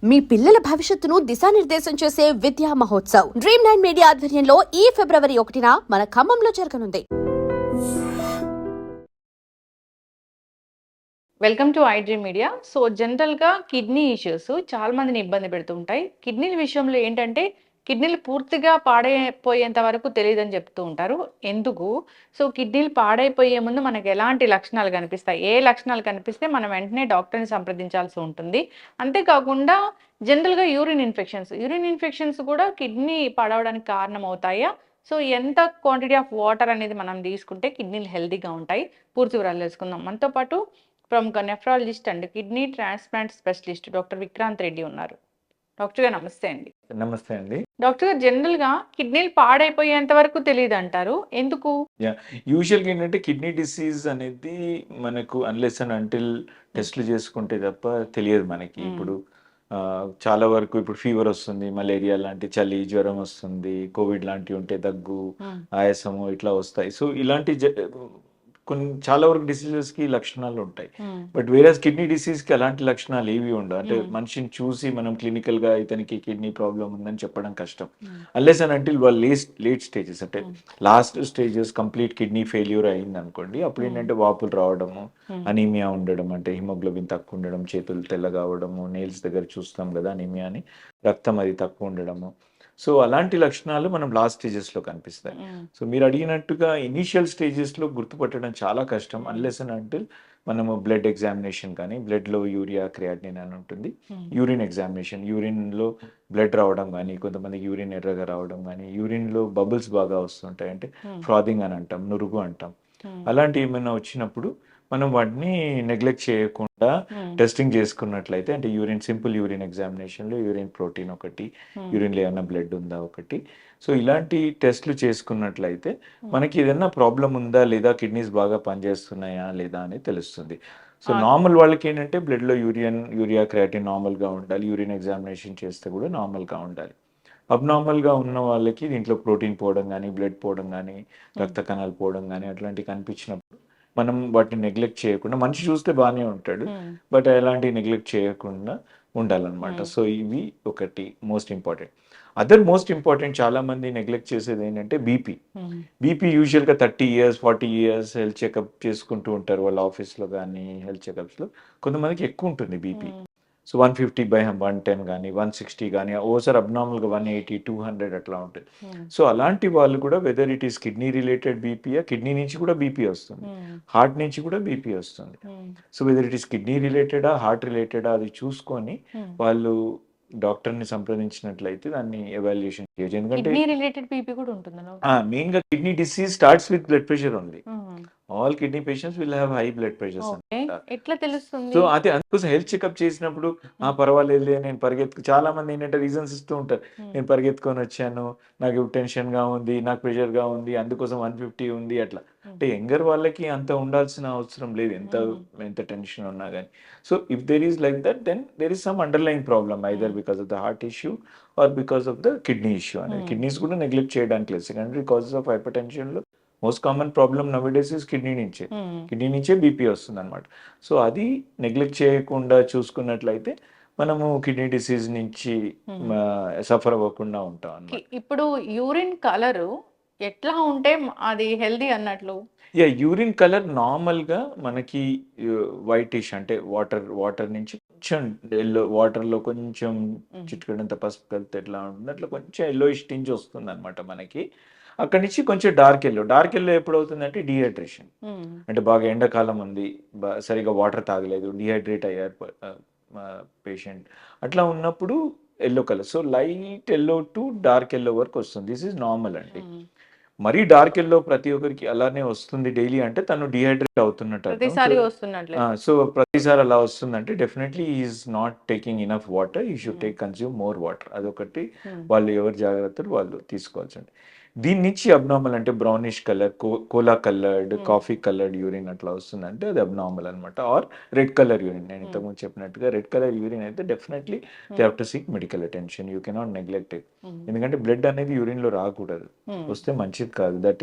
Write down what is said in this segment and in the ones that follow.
మీ పిల్లల భవిష్యత్తును దిశానిర్దేశం చేసే విద్యా మహోత్సవ్ డ్రీమ్9 మీడియా ఆధ్వర్యంలో ఈ ఫిబ్రవరి 1న మన ఖమ్మంలో జరగనుంది. Welcome to iDream media. So జనరల్గా కిడ్నీ ఇష్యూస్ చాలా మందిని ఇబ్బంది పెడుతుంటాయి. కిడ్నీల విషయంలో ఏంటంటే కిడ్నీలు పూర్తిగా పాడైపోయేంత వరకు తెలియదని చెప్తూ ఉంటారు. ఎందుకు? సో కిడ్నీలు పాడైపోయే ముందు మనకి ఎలాంటి లక్షణాలు కనిపిస్తాయి, ఏ లక్షణాలు కనిపిస్తే మనం వెంటనే డాక్టర్ని సంప్రదించాల్సి ఉంటుంది. అంతేకాకుండా జనరల్గా యూరిన్ ఇన్ఫెక్షన్స్ కూడా కిడ్నీ పాడవడానికి కారణం అవుతాయా? సో ఎంత క్వాంటిటీ ఆఫ్ వాటర్ అనేది మనం తీసుకుంటే కిడ్నీలు హెల్తీగా ఉంటాయి? పూర్తి వివరాలు తెలుసుకుందాం. మనతో పాటు ప్రముఖ nephrologist and kidney transplant specialist doctor Vikrant Reddy ఉన్నారు. డాక్టర్ గారు నమస్తే అండి. నమస్తే అండి. డాక్టర్ గారు, జనరల్ గా కిడ్నీలు పాడైపోయేంత వరకు తెలియదు అంటారు, ఎందుకు? యూజువల్గా ఏంటంటే కిడ్నీ డిసీజ్ అనేది మనకు అన్లెస్ అండ్ అంటిల్ టెస్ట్లు చేసుకుంటే తప్ప తెలియదు మనకి. ఇప్పుడు చాలా వరకు ఇప్పుడు ఫీవర్ వస్తుంది, మలేరియా లాంటి, చలి జ్వరం వస్తుంది, కోవిడ్ లాంటివి ఉంటే దగ్గు, ఆయాసము ఇట్లా వస్తాయి. సో ఇలాంటి కొన్ని చాలా వరకు డిసీజెస్కి లక్షణాలు ఉంటాయి. బట్ వేరే కిడ్నీ డిసీజ్కి అలాంటి లక్షణాలు ఏవి ఉండవు. అంటే మనిషిని చూసి మనం క్లినికల్గా ఇతనికి కిడ్నీ ప్రాబ్లం ఉందని చెప్పడం కష్టం. అన్లెస్ అండ్ అంటిల్ వాళ్ళు లేట్ స్టేజెస్, అంటే last stages complete kidney failure అయింది అనుకోండి, అప్పుడు ఏంటంటే వాపులు రావడము, అనీమియా ఉండడం, అంటే హిమోగ్లోబిన్ తక్కువ ఉండడం, చేతులు తెల్లగా అవడము, నెయిల్స్ దగ్గర చూస్తాం కదా అనీమియా అని, రక్తం అది తక్కువ ఉండడము. సో అలాంటి లక్షణాలు మనం లాస్ట్ స్టేజెస్లో కనిపిస్తాయి. సో మీరు అడిగినట్టుగా ఇనీషియల్ స్టేజెస్లో గుర్తుపట్టడం చాలా కష్టం, అన్లెస్ అండ్ అంటిల్ మనము బ్లడ్ ఎగ్జామినేషన్ కానీ, బ్లడ్లో యూరియా క్రియాటినిన్ అని ఉంటుంది, యూరిన్ ఎగ్జామినేషన్, యూరిన్లో బ్లడ్ రావడం కానీ, కొంతమందికి యూరిన్ ఎర్రగా రావడం కానీ, యూరిన్లో బబుల్స్ బాగా వస్తుంటాయి, అంటే ఫ్రాదింగ్ అని అంటాం, నురుగు అంటాం. అలాంటి ఏమైనా వచ్చినప్పుడు మనం వాటిని నెగ్లెక్ట్ చేయకుండా టెస్టింగ్ చేసుకున్నట్లయితే, అంటే సింపుల్ యూరిన్ ఎగ్జామినేషన్లో యూరిన్ ప్రోటీన్ ఒకటి, యూరిన్లో ఏమైనా బ్లడ్ ఉందా ఒకటి, సో ఇలాంటి టెస్ట్లు చేసుకున్నట్లయితే మనకి ఏదైనా ప్రాబ్లం ఉందా లేదా, కిడ్నీస్ బాగా పనిచేస్తున్నాయా లేదా అని తెలుస్తుంది. సో నార్మల్ వాళ్ళకి ఏంటంటే బ్లడ్లో యూరియా క్రియాటిన్ నార్మల్గా ఉండాలి, యూరిన్ ఎగ్జామినేషన్ చేస్తే కూడా నార్మల్గా ఉండాలి. అబ్నార్మల్గా ఉన్న వాళ్ళకి దీంట్లో ప్రోటీన్ పోవడం కానీ, బ్లడ్ పోవడం కానీ, రక్త కణాలు పోవడం కానీ అట్లాంటివి కనిపించినప్పుడు మనం వాటిని నెగ్లెక్ట్ చేయకుండా, మనిషి చూస్తే బాగానే ఉంటాడు బట్ ఎలాంటి నెగ్లెక్ట్ చేయకుండా ఉండాలన్నమాట. సో ఇవి ఒకటి most important. Other most important, చాలా మంది నెగ్లెక్ట్ చేసేది ఏంటంటే బీపీ యూజువల్గా 30 years 40 years హెల్త్ చెకప్ చేసుకుంటూ ఉంటారు వాళ్ళ ఆఫీస్లో కానీ, హెల్త్ చెకప్స్లో కొంతమందికి ఎక్కువ ఉంటుంది బీపీ. సో 150/110 కానీ, 160 కానీ, ఓసారి అబ్నార్మల్గా 180 200 అట్లా ఉంటుంది. సో అలాంటి వాళ్ళు కూడా whether it is kidney related బీపీయా, కిడ్నీ నుంచి కూడా బీపీ వస్తుంది, హార్ట్ నుంచి కూడా బీపీ వస్తుంది. So whether it is kidney రిలేటెడా, హార్ట్ రిలేటెడా అది చూసుకొని వాళ్ళు డాక్టర్ని సంప్రదించినట్లయితే దాన్ని ఎవాల్యుయేషన్ చేయొచ్చు. ఎందుకంటే మెయిన్గా kidney disease starts with blood pressure only. All kidney patients will have high blood pressures. ఎట్లా తెలుస్తుంది? సో అదే అందుకోసం హెల్త్ చెకప్ చేసినప్పుడు పర్వాలేదు, నేను చాలా మంది ఏంటంటే రీజన్స్ ఇస్తూ ఉంటారు, నేను పరిగెత్తుకొని వచ్చాను, నాకు టెన్షన్గా ఉంది, నాకు ప్రెషర్గా ఉంది, అందుకోసం 150 ఉంది అట్లా. అంటే యంగర్ వాళ్ళకి అంత ఉండాల్సిన అవసరం లేదు, ఎంత టెన్షన్ ఉన్నా కానీ. So if there is like that, then there is some underline problem, either because of the heart issue or because of the kidney issue అనేది. కిడ్నీస్ కూడా నెగ్లెక్ట్ చేయడానికి లేదు. సెకండరీ కాజెస్ ఆఫ్ హైపర్ టెన్షన్లో most common problem nowadays is kidney నుంచే BP వస్తుంది అనమాట. So అది నెగ్లెక్ట్ చేయకుండా చూసుకున్నట్లయితే మనము కిడ్నీ డిసీజ్ నుంచి సఫర్ అవ్వకుండా ఉంటాం అన్నమాట. ఇప్పుడు యూరిన్ కలర్ ఎట్లా ఉంటే అది హెల్దీ అన్నట్లు? యూరిన్ కలర్ నార్మల్గా మనకి వైటిష్, అంటే వాటర్ నుంచి కొంచెం ఎల్లో, వాటర్లో కొంచెం చిటికెడంత పసుపు కలిపితే ఎట్లా ఉంటుంది అట్లా కొంచెం ఎల్లోయిష్ టింజ్ వస్తుంది అనమాట మనకి. అక్కడి నుంచి కొంచెం డార్క్ ఎల్లో ఎప్పుడు అవుతుందంటే డిహైడ్రేషన్, అంటే బాగా ఎండాకాలం ఉంది, సరిగా వాటర్ తాగలేదు, డిహైడ్రేట్ అయ్యారు పేషెంట్, అట్లా ఉన్నప్పుడు yellow colour. So light yellow to dark yellow వరకు వస్తుంది, దిస్ ఈజ్ నార్మల్ అండి. మరీ డార్క్ ఎల్లో ప్రతి ఒక్కరికి అలానే వస్తుంది డైలీ అంటే తను డిహైడ్రేట్ అవుతున్నట్టు. సో ప్రతిసారి అలా వస్తుందంటే definitely he's not taking enough water, he should take consume more water. అదొకటి వాళ్ళు ఎవరి జాగ్రత్తలు వాళ్ళు తీసుకోవాల్సింది. దీని నుంచి అబ్నార్మల్ అంటే brownish colour, cola coloured, coffee coloured urine అట్లా వస్తుందంటే అది అబ్నార్మల్ అనమాట. ఆర్ రెడ్ కలర్ యూరిన్, నేను ఇంతకుముందు చెప్పినట్టుగా రెడ్ కలర్ యూరిన్ అయితే definitely they have to seek medical attention, you cannot neglect it. ఎందుకంటే బ్లడ్ అనేది యూరిన్లో రాకూడదు, వస్తే మంచిది కాదు,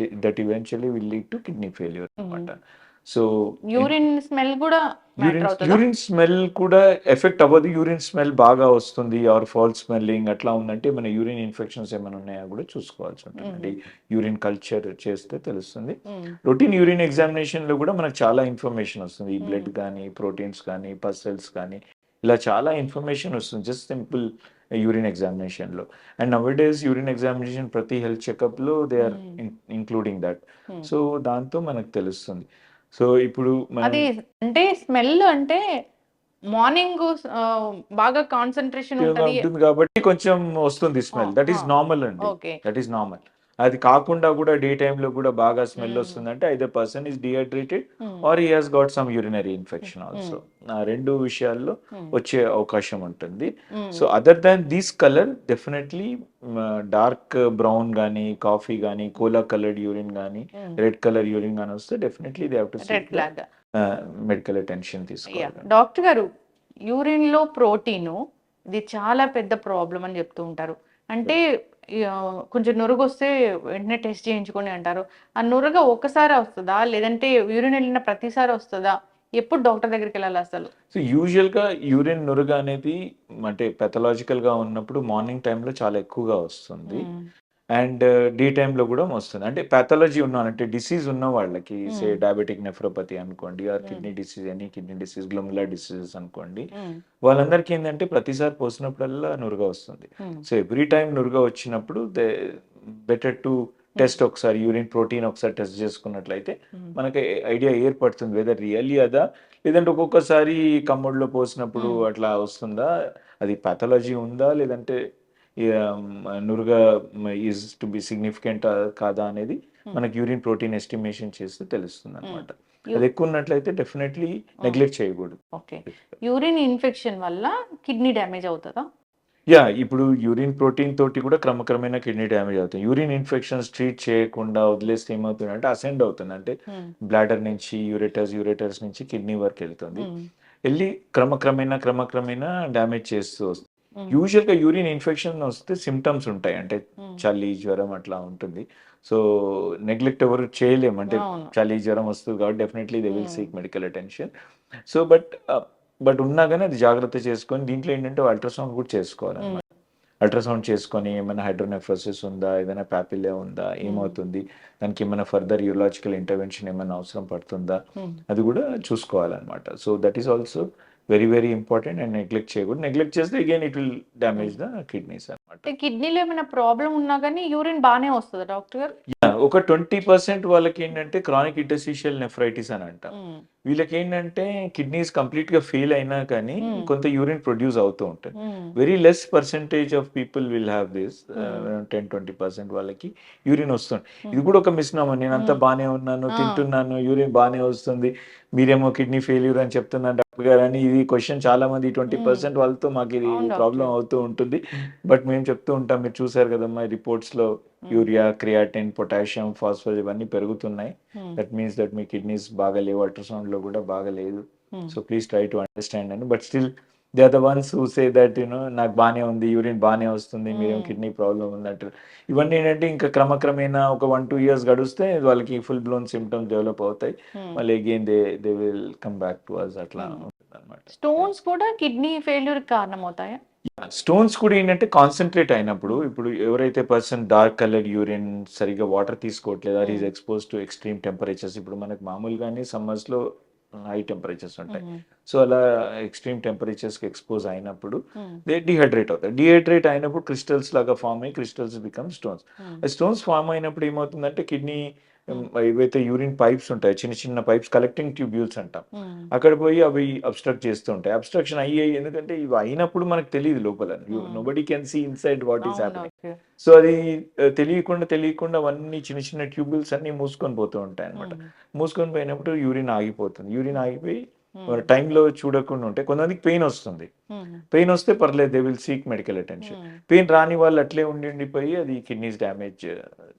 that eventually will lead to kidney failure అనమాట. సో యూరిన్ స్మెల్ కూడా మ్యాటర్ అవుతుందా? యూరిన్ స్మెల్ కూడా ఎఫెక్ట్ అవ్వదు. యూరిన్ స్మెల్ బాగా వస్తుంది ఆర్ ఫాల్ స్మెల్లింగ్ అట్లా ఉందంటే మన యూరిన్ ఇన్ఫెక్షన్స్ ఏమైనా ఉన్నాయా కూడా చూసుకోవాల్సి ఉంటుంది. అంటే యూరిన్ కల్చర్ చేస్తే తెలుస్తుంది. రొటీన్ యూరిన్ ఎగ్జామినేషన్ లో కూడా మనకు చాలా ఇన్ఫర్మేషన్ వస్తుంది. ఈ బ్లడ్ కానీ, ప్రోటీన్స్ కానీ, పసల్స్ కానీ, ఇలా చాలా ఇన్ఫర్మేషన్ వస్తుంది జస్ట్ సింపుల్ యూరిన్ ఎగ్జామినేషన్ లో. అండ్ నవ్-ఏ-డేస్ యూరిన్ ఎగ్జామినేషన్ ప్రతి హెల్త్ చెకప్ లో they are including that. So దాంతో మనకు తెలుస్తుంది. సో ఇప్పుడు అది అంటే స్మెల్ అంటే మార్నింగ్ బాగా కాన్సన్ట్రేషన్ ఉంటది. ఉంటుంది కాబట్టి కొంచెం వస్తుంది స్మెల్. దట్ ఈస్ నార్మల్ అండి. ఓకే. That is normal. అది కాకుండా కూడా డే టైమ్ లో కూడా బాగా స్మెల్ వస్తుందంటే either person is dehydrated or he has got some urinary infection also. ఆ రెండు విషయాల్లో వచ్చే అవకాశం ఉంటుంది. So other than this colour definitely dark brown కానీ, కాఫీ కానీ, కోలా కలర్డ్ యూరిన్ కానీ, రెడ్ కలర్ యూరిన్ కానీ వస్తే definitely they have to red flag. Medical attention తీసుకోవాలి. డాక్టర్ గారు, యూరిన్ లో ప్రోటీన్ ఇది చాలా పెద్ద ప్రాబ్లం అని చెప్తూ ఉంటారు. అంటే కొంచెం నురుగు వస్తే వెంటనే టెస్ట్ చేయించుకోండి అంటారు. ఆ నురుగ ఒక్కసారి వస్తుందా, లేదంటే యూరిన్ వెళ్ళిన ప్రతిసారి వస్తుందా? ఎప్పుడు డాక్టర్ దగ్గరికి వెళ్ళాలి అసలు? సో యూజువల్గా యూరిన్ నురుగ అనేది అంటే పెథలాజికల్గా ఉన్నప్పుడు మార్నింగ్ టైంలో చాలా ఎక్కువగా వస్తుంది. అండ్ డే టైంలో కూడా వస్తుంది. అంటే ప్యాథాలజీ అంటే డిసీజ్ ఉన్న వాళ్ళకి సే డయాబెటిక్ నెఫ్రోపతి అనుకోండి, or kidney disease, any kidney disease, glomerular diseases అనుకోండి, వాళ్ళందరికీ ఏంటంటే ప్రతిసారి పోసినప్పుడల్లా నురుగ వస్తుంది. సో ఎవ్రీ టైం నురుగ వచ్చినప్పుడు దే బెటర్ టు టెస్ట్ ఒకసారి యూరిన్ ప్రోటీన్ ఒకసారి టెస్ట్ చేసుకున్నట్లయితే మనకి ఐడియా ఏర్పడుతుంది వెదర్ రియల్లీ అదా, లేదంటే ఒక్కొక్కసారి కమ్ముడులో పోసినప్పుడు అట్లా వస్తుందా, అది ప్యాథాలజీ ఉందా, లేదంటే నురుగా ఈజ్ టు బి సిగ్నిఫికెంట్ కాదా అనేది మనకి యూరిన్ ప్రోటీన్ ఎస్టిమేషన్ చేస్తే తెలుస్తుంది అనమాట. అది ఎక్కువ ఉన్నట్లయితే డెఫినెట్లీ నెగ్లెక్ట్ చేయకూడదు. ఓకే. యూరిన్ ఇన్ఫెక్షన్ వల్ల కిడ్నీ డ్యామేజ్ అవుతుందా? యా, ఇప్పుడు యూరిన్ ప్రోటీన్ తోటి కూడా క్రమక్రమేణా కిడ్నీ డ్యామేజ్ అవుతుంది. యూరిన్ ఇన్ఫెక్షన్స్ ట్రీట్ చేయకుండా వదిలేస్తే ఏమవుతుందంటే అసెండ్ అవుతుంది. అంటే బ్లాడర్ నుంచి యూరేటర్స్ నుంచి కిడ్నీ వరకు వెళ్తుంది. వెళ్ళి క్రమక్రమేణా డ్యామేజ్ చేస్తూ వస్తుంది. యూజువల్గా యూరిన్ ఇన్ఫెక్షన్ వస్తే సిమ్టమ్స్ ఉంటాయి. అంటే చలి, జ్వరం అట్లా ఉంటుంది. సో నెగ్లెక్ట్ ఎవరు చేయలేము. అంటే చలి, జ్వరం వస్తుంది కాబట్టి definitely they will seek medical attention. So but ఉన్నా కానీ అది జాగ్రత్త చేసుకొని దీంట్లో ఏంటంటే అల్ట్రాసౌండ్ కూడా చేసుకోవాలన్నమాట. అల్ట్రాసౌండ్ చేసుకొని ఏమైనా హైడ్రోనెఫ్రోసిస్ ఉందా, ఏదైనా ప్యాపిలే ఉందా, ఏమవుతుంది, దానికి ఏమైనా ఫర్దర్ యూరలాజికల్ ఇంటర్వెన్షన్ ఏమైనా అవసరం పడుతుందా, అది కూడా చూసుకోవాలన్నమాట. So that is also very very important. And neglect చేయకూడదు. నెగ్లెక్ట్ చేస్తే again it will damage the kidneys అనమాట. కిడ్నీలో ఏమైనా ప్రాబ్లం ఉన్నా కానీ యూరిన్ బాగానే వస్తుంది డాక్టర్ గారు? ఒక 20% వాళ్ళకి ఏంటంటే క్రానిక్ ఇంటర్స్టిషియల్ నెఫ్రైటిస్ అని అంటాం. వీళ్ళకి ఏంటంటే కిడ్నీస్ కంప్లీట్ గా ఫెయిల్ అయినా కానీ కొంత యూరిన్ ప్రొడ్యూస్ అవుతూ ఉంటుంది. Very less percentage of people will have this. 10-20% వాళ్ళకి యూరిన్ వస్తుంది. ఇది కూడా ఒక మిస్నామర్. నేను అంతా బాగానే ఉన్నాను, తింటున్నాను, యూరిన్ బాగానే వస్తుంది, మీరేమో కిడ్నీ ఫెయిల్యూర్ అని చెప్తున్నారు డాక్టర్ గారు అని. ఇది క్వశ్చన్ చాలా మంది 20% వాళ్ళతో మాకు ఇది ప్రాబ్లం అవుతూ ఉంటుంది. బట్ మేము చెప్తూ ఉంటాం, మీరు చూసారు కదమ్మా రిపోర్ట్స్ లో యూరియా, క్రియాటిన్, పొటాషియం, ఫాస్ఫరస్ ఇవన్నీ పెరుగుతున్నాయి. దట్ మీన్స్ దట్ మీ కిడ్నీస్ బాగా లేవు, అల్ట్రాసౌండ్ లో కూడా బాగా లేదు. So please try to understand అని. But still they are the ones who say that నాకు బాగానే ఉంది, యూరిన్ బాగానే వస్తుంది, మీరేం కిడ్నీ ప్రాబ్లం ఉందంటారు. ఇవన్నీ ఏంటంటే ఇంకా క్రమక్రమేణా ఒక 1-2 years గడిస్తే వాళ్ళకి ఫుల్ బ్లోన్ సిమ్టమ్స్ డెవలప్ అవుతాయి. మళ్ళీ again they will come back to us. అట్లా ఉంటుంది అనమాట. స్టోన్స్ కూడా కిడ్నీ ఫెయిల్యూర్ కారణం అవుతాయా? స్టోన్స్ కూడా ఏంటంటే కాన్సన్ట్రేట్ అయినప్పుడు, ఇప్పుడు ఎవరైతే పర్సన్ డార్క్ కలర్డ్ యూరిన్, సరిగ్గా వాటర్ తీసుకోవట్లేదు, or is expose to extreme temperatures. ఇప్పుడు మనకు మామూలుగానే సమ్మర్స్ లో హై టెంపరేచర్స్ ఉంటాయి. సో అలా ఎక్స్ట్రీమ్ టెంపరేచర్స్ కి ఎక్స్పోజ్ అయినప్పుడు దే డిహైడ్రేట్ అవుతాయి. డిహైడ్రేట్ అయినప్పుడు క్రిస్టల్స్ లాగా ఫామ్ అయ్యి crystals become stones. Stones form అయినప్పుడు ఏమవుతుందంటే కిడ్నీ ఏవైతే యూరిన్ పైప్స్ ఉంటాయి, చిన్న చిన్న పైప్స్, కలెక్టింగ్ ట్యూబ్యూల్స్ అంటాం, అక్కడ పోయి అవి అబ్స్ట్రక్ట్ చేస్తూ ఉంటాయి. అబ్స్ట్రక్షన్ అయ్యాయి ఎందుకంటే ఇవి అయినప్పుడు మనకు తెలియదు లోపల. Nobody can see inside what is happening. So అది తెలియకుండా అవన్నీ చిన్న చిన్న ట్యూబ్యూల్స్ అన్ని మూసుకొని పోతూ ఉంటాయి అనమాట. మూసుకొని పోయినప్పుడు యూరిన్ ఆగిపోతుంది. యూరిన్ ఆగిపోయి టైంలో చూడకుండా ఉంటే కొంతమందికి పెయిన్ వస్తుంది. పెయిన్ వస్తే పర్లేదు, they will seek medical attention. Pain రాని వాళ్ళు అట్లే ఉండిపోయి అది కిడ్నీస్ డ్యామేజ్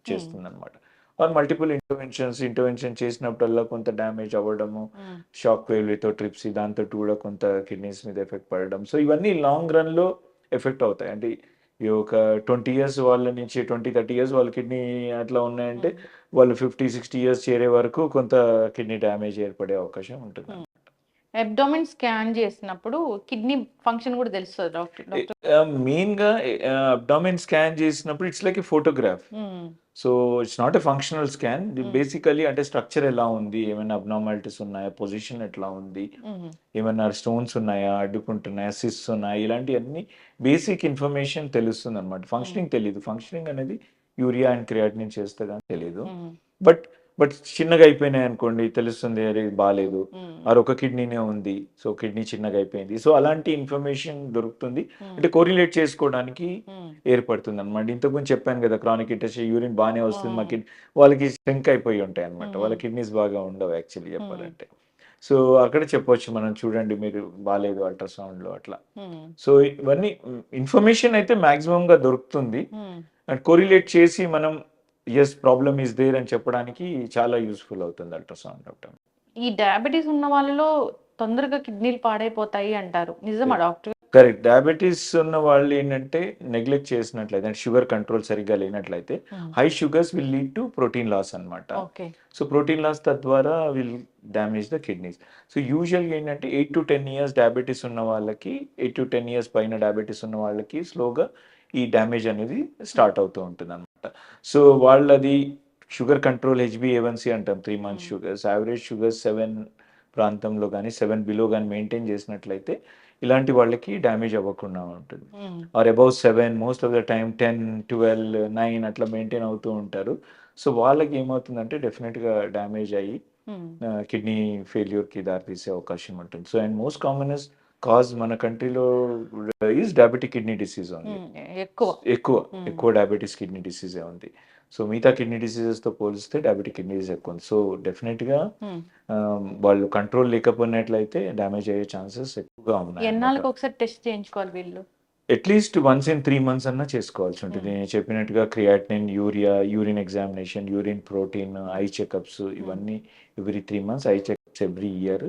చేస్తుంది అనమాట. ఆర్ మల్టిపుల్ ఇంటర్వెన్షన్ చేసినప్పుడల్లా కొంత డ్యామేజ్ అవ్వడము, షాక్ వేవ్, లిథోట్రిప్సీ, దాంతో కూడా కొంత కిడ్నీస్ మీద ఎఫెక్ట్ పడడం. సో ఇవన్నీ లాంగ్ రన్ లో ఎఫెక్ట్ అవుతాయి. అంటే ఈ ఒక 20 ఇయర్స్ వాళ్ళ నుంచి 20-30 ఇయర్స్ వాళ్ళ కిడ్నీ అట్లా ఉన్నాయంటే వాళ్ళు 50-60 ఇయర్స్ చేరే వరకు కొంత కిడ్నీ డ్యామేజ్ ఏర్పడే అవకాశం ఉంటుంది. అబ్డోమెన్ స్కాన్ చేసినప్పుడు కిడ్నీ ఫంక్షన్ కూడా తెలుస్తుంది డాక్టర్. మెయిన్గా అబ్డామిన్ స్కాన్ చేసినప్పుడు it's like A photograph. So it's not a functional scan. Basically అంటే స్ట్రక్చర్ ఎలా ఉంది, ఏమైనా అబ్నార్మాలిటీస్ ఉన్నాయా, పొజిషన్ ఎట్లా ఉంది, ఏమైనా స్టోన్స్ ఉన్నాయా, అడ్డుకుంటున్నాయా, సిస్ట్స్ ఉన్నాయా, ఇలాంటివన్నీ బేసిక్ ఇన్ఫర్మేషన్ తెలుస్తుంది అనమాట. ఫంక్షనింగ్ తెలియదు. ఫంక్షనింగ్ అనేది యూరియా అండ్ క్రియాటినిన్ చేస్తే కానీ తెలియదు. బట్ బట్ చిన్నగా అయిపోయినాయి అనుకోండి తెలుస్తుంది, అరే ఇది బాగాలేదు, ఆర్ ఒక కిడ్నీనే ఉంది, సో కిడ్నీ చిన్నగా అయిపోయింది, సో అలాంటి ఇన్ఫర్మేషన్ దొరుకుతుంది. అంటే కోరిలేట్ చేసుకోవడానికి ఏర్పడుతుంది అనమాట. ఇంతకుముందు చెప్పాను కదా, క్రానిక్ కిడ్నీ యూరిన్ బాగానే వస్తుంది, మా కిడ్నీ వాళ్ళకి సింక్ అయిపోయి ఉంటాయి అనమాట. వాళ్ళ కిడ్నీస్ బాగా ఉండవు యాక్చువల్లీ చెప్పాలంటే. సో అక్కడ చెప్పొచ్చు మనం, చూడండి మీరు బాగాలేదు అల్ట్రాసౌండ్లో అట్లా. సో ఇవన్నీ ఇన్ఫర్మేషన్ అయితే మ్యాక్సిమంగా దొరుకుతుంది. అండ్ కోరిలేట్ చేసి మనం ఎస్ ప్రాబ్లమ్ ఈస్ దేర్ అని చెప్పడానికి చాలా యూస్ఫుల్ అవుతుంది అల్ట్రాసౌండ్ డాక్టర్. ఈ డయాబెటీస్ ఉన్న వాళ్ళలో తొందరగా కిడ్నీలు పాడైపోతాయి అంటారు, నిజమా డాక్టర్? కరెక్ట్. డయాబెటీస్ ఉన్న వాళ్ళు ఏంటంటే నెగ్లెక్ట్ చేసినట్లయితే, అంటే షుగర్ కంట్రోల్ సరిగ్గా లేనట్లయితే high sugars will lead to protein loss అనమాట. సో ప్రోటీన్ లాస్ తద్వారా will damage the kidneys. So యూజువల్గా ఏంటంటే 8 to 10 ఇయర్స్ డయాబెటీస్ ఉన్న వాళ్ళకి, 8 to 10 ఇయర్స్ పైన డయాబెటీస్ ఉన్న వాళ్ళకి స్లోగా ఈ డ్యామేజ్ అనేది స్టార్ట్ అవుతూ ఉంటుంది అనమాట. సో వాళ్ళది షుగర్ కంట్రోల్ HbA1c అంటాం, 3 months షుగర్స్, యావరేజ్ షుగర్స్ 7 ప్రాంతంలో కానీ 7 బిలో కానీ మెయింటైన్ చేసినట్లయితే ఇలాంటి వాళ్ళకి డ్యామేజ్ అవ్వకుండా ఉంటుంది. Or above 7, most of the time 10, 12, 9 అట్లా మెయింటైన్ అవుతూ ఉంటారు. సో వాళ్ళకి ఏమవుతుందంటే డెఫినెట్గా డ్యామేజ్ అయ్యి కిడ్నీ ఫెయిల్యూర్కి దారితీసే అవకాశం ఉంటుంది. So and most commonest cause మన కంట్రీలో ఈజ్ డయాబెటిక్ కిడ్నీ డిసీజ్ ఉంది. ఎక్కువ డయాబెటీస్ కిడ్నీ డిసీజే ఉంది. సో మిగతా కిడ్నీ డిసీజెస్తో పోలిస్తే డయాబెటిక్ కిడ్నీ డిసీజ్ ఎక్కువ ఉంది. సో డెఫినెట్గా వాళ్ళు కంట్రోల్ లేకపోయినట్లయితే డ్యామేజ్ అయ్యే ఛాన్సెస్ ఎక్కువగా ఉన్నాయి. ఎన్నాళ్ళకి ఒకసారి టెస్ట్ చేయించుకోవాలి వీళ్ళు? అట్లీస్ట్ వన్స్ ఇన్ 3 months అన్నా చేసుకోవాల్సి ఉంటుంది. నేను చెప్పినట్టుగా creatinine, urea, urine examination, urine protein, eye checkups ఇవన్నీ every 3 months, eye checkups every year,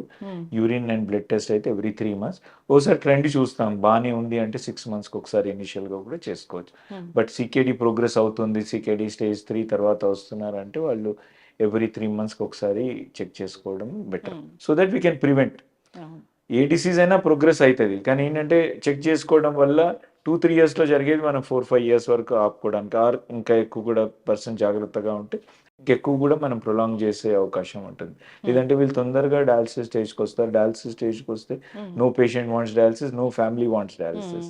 urine and blood test అయితే ఎవ్రీ 3 months. ఒకసారి ట్రెండ్ చూస్తాం, బాగానే ఉంది అంటే 6 monthsకి ఒకసారి ఇనిషియల్గా కూడా చేసుకోవచ్చు. బట్ సికేడి ప్రోగ్రెస్ అవుతుంది, సికేడి స్టేజ్ 3 తర్వాత వస్తున్నారంటే వాళ్ళు ఎవ్రీ 3 monthsకి ఒకసారి చెక్ చేసుకోవడం better, so that we can prevent. A disease అయినా ప్రోగ్రెస్ అవుతుంది, కానీ ఏంటంటే చెక్ చేసుకోవడం వల్ల 2-3 yearsలో జరిగేది మనం 4-5 years వరకు ఆపుకోవడానికి, ఆర్ ఇంకా ఎక్కువ కూడా పర్సన్ జాగ్రత్తగా ఉంటే ఇంకెక్కువ కూడా మనం ప్రొలాంగ్ చేసే అవకాశం ఉంటుంది. లేదంటే వీళ్ళు తొందరగా డయాలసిస్ స్టేజ్కి వస్తారు. డయాలసిస్ స్టేజ్కి వస్తే no patient wants dialysis, no family wants dialysis.